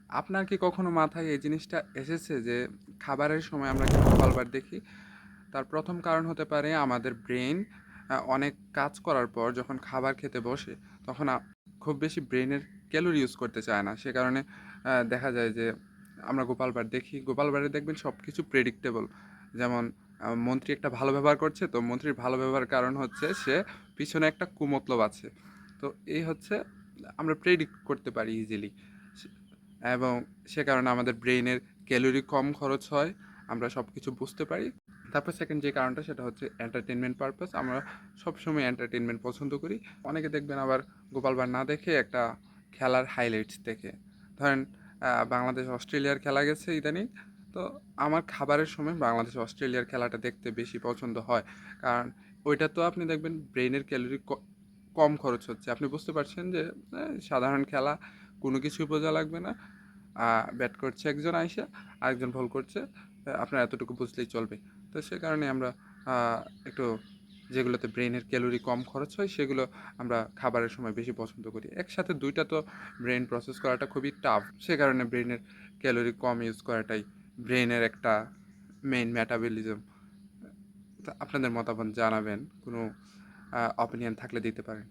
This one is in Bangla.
আপনার কি কখনো মাথায় এই জিনিসটা এসেছে যে খাবারের সময় আমরা কেন বারবার দেখি? তার প্রথম কারণ হতে পারে আমাদের ব্রেইন অনেক কাজ করার পর যখন খাবার খেতে বসে, তখন খুব বেশি ব্রেইনের ক্যালোরি ইউজ করতে চায় না। সে কারণে দেখা যায় যে আমরা গোপালবার দেখি। গোপালবারে দেখবেন সবকিছু প্রেডিক্টেবল। যেমন মন্ত্রী একটা ভালো ব্যবহার করছে, তো মন্ত্রীর ভালো ব্যবহারের কারণ হচ্ছে সে পিছনে একটা কুমতলব আছে। তো এই হচ্ছে আমরা প্রেডিক্ট করতে পারি ইজিলি। এবং সে কারণে আমাদের ব্রেইনের ক্যালোরি কম খরচ হয়, আমরা সব কিছু বুঝতে পারি। তারপর সেকেন্ড যে কারণটা সেটা হচ্ছে এন্টারটেনমেন্ট পারপাস। আমরা সবসময় এন্টারটেনমেন্ট পছন্দ করি। অনেকে দেখবেন আবার গোপাল ভাঁড় না দেখে একটা খেলার হাইলাইটস দেখে। ধরেন বাংলাদেশ অস্ট্রেলিয়ার খেলা গেছে ইদানিং, তো আমার খাবারের সময় বাংলাদেশ অস্ট্রেলিয়ার খেলাটা দেখতে বেশি পছন্দ হয়। কারণ ওইটা তো আপনি দেখবেন ব্রেইনের ক্যালোরি কম খরচ হচ্ছে। আপনি বুঝতে পারছেন যে সাধারণ খেলা, কোনো কিছুই বোঝা লাগবে না। ব্যাট করছে একজন আইসা, আরেকজন বল করছে, আপনার এতটুকু বুঝলেই চলবে। তো সে কারণে আমরা একটু যেগুলোতে ব্রেনের ক্যালোরি কম খরচ হয় সেগুলো আমরা খাবারের সময় বেশি পছন্দ করি। একসাথে দুইটা তো ব্রেন প্রসেস করাটা খুবই টাফ। সে কারণে ব্রেনের ক্যালোরি কম ইউজ করাটাই ব্রেনের একটা মেইন মেটাবলিজম। তা আপনাদের মতামত জানাবেন, কোনো অপিনিয়ন থাকলে দিতে পারেন।